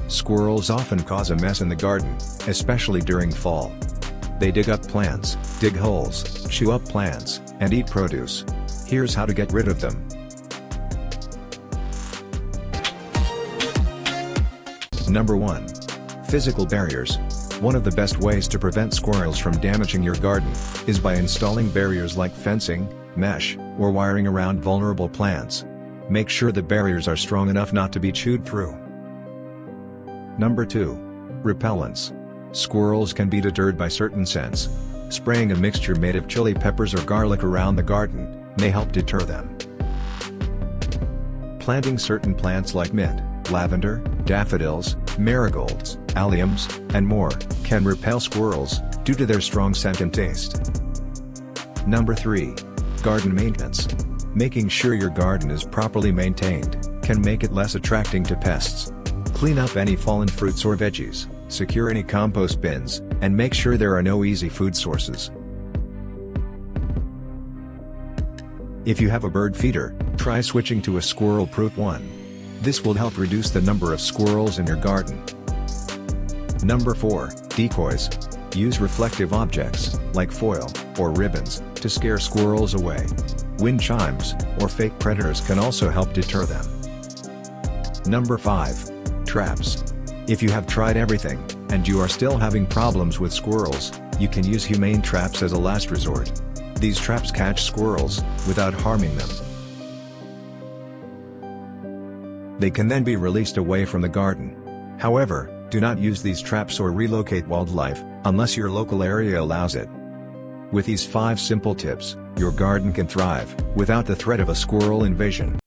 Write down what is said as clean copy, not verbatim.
Squirrels often cause a mess in the garden, especially during fall. They dig up plants, dig holes, chew up plants, and eat produce. Here's how to get rid of them. Number 1. Physical barriers. One of the best ways to prevent squirrels from damaging your garden is by installing barriers like fencing, mesh, or wiring around vulnerable plants. Make sure the barriers are strong enough not to be chewed through. Number 2. Repellents. Squirrels can be deterred by certain scents. Spraying a mixture made of chili peppers or garlic around the garden may help deter them. Planting certain plants like mint, lavender, daffodils, marigolds, alliums, and more can repel squirrels due to their strong scent and taste. Number 3. Garden maintenance. Making sure your garden is properly maintained can make it less attracting to pests. Clean up any fallen fruits or veggies, secure any compost bins, and make sure there are no easy food sources. If you have a bird feeder, try switching to a squirrel-proof one. This will help reduce the number of squirrels in your garden. Number 4. Decoys. Use reflective objects, like foil, or ribbons, to scare squirrels away. Wind chimes, or fake predators can also help deter them. Number 5. Traps. If you have tried everything, and you are still having problems with squirrels, you can use humane traps as a last resort. These traps catch squirrels, without harming them. They can then be released away from the garden. However, do not use these traps or relocate wildlife, unless your local area allows it. With these 5 simple tips, your garden can thrive, without the threat of a squirrel invasion.